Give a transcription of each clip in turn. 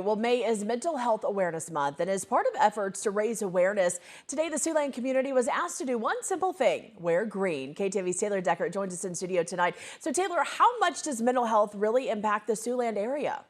Well, May is Mental Health Awareness Month, and as part of efforts to raise awareness, today the Siouxland community was asked to do one simple thing: wear green. KTV's Taylor Deckert joins us in studio tonight. So Taylor, how much does mental health really impact the Siouxland area?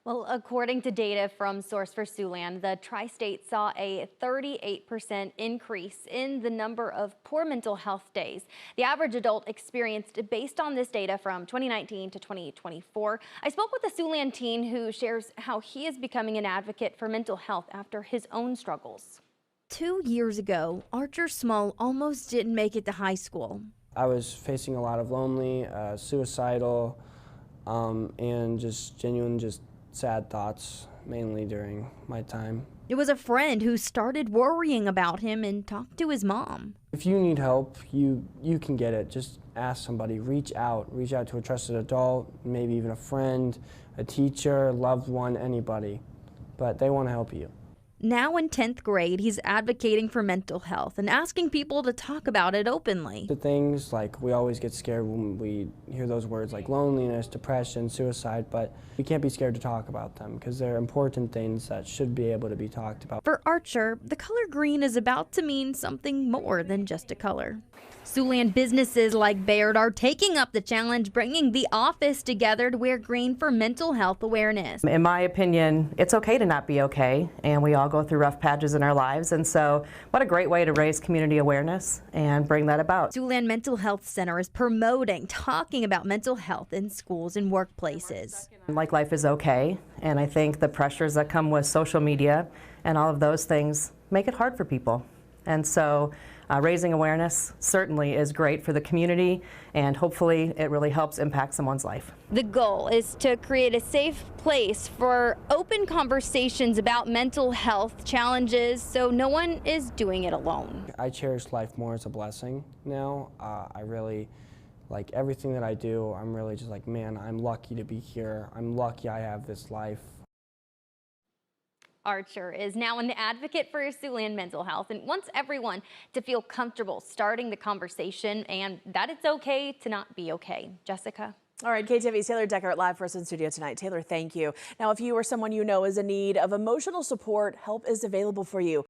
Well, according to data from Source for Siouxland, the tri-state saw a 38% increase in the number of poor mental health days the average adult experienced based on this data from 2019 to 2024. I spoke with a Siouxland teen who shares how he is becoming an advocate for mental health after his own struggles. 2 years ago, Archer Small almost didn't make it to high school. I was facing a lot of lonely, suicidal, and just genuine, sad thoughts, mainly during my time. It was a friend who started worrying about him and talked to his mom. If you need help, you can get it. Just ask somebody, reach out to a trusted adult, maybe even a friend, a teacher, loved one, anybody, but they want to help you. Now in 10th grade, he's advocating for mental health and asking people to talk about it openly. The things like we always get scared when we hear those words like loneliness, depression, suicide, but we can't be scared to talk about them because they're important things that should be able to be talked about. For Archer, the color green is about to mean something more than just a color. Siouxland businesses like Baird are taking up the challenge, bringing the office together to wear green for mental health awareness. In my opinion, it's okay to not be okay, and we all go through rough patches in our lives, and so what a great way to raise community awareness and bring that about. Siouxland Mental Health Center is promoting talking about mental health in schools and workplaces. Like life is okay, and I think the pressures that come with social media and all of those things make it hard for people. And so raising awareness certainly is great for the community, and hopefully it really helps impact someone's life. The goal is to create a safe place for open conversations about mental health challenges so no one is doing it alone. I cherish life more as a blessing now. I really like everything that I do. I'm really just like, man, I'm lucky to be here. I'm lucky I have this life. Archer is now an advocate for Siouxland mental health and wants everyone to feel comfortable starting the conversation and that it's okay to not be okay. Jessica? All right, KTV's Taylor Deckert live for us in studio tonight. Taylor, thank you. Now, if you or someone you know is in need of emotional support, help is available for you.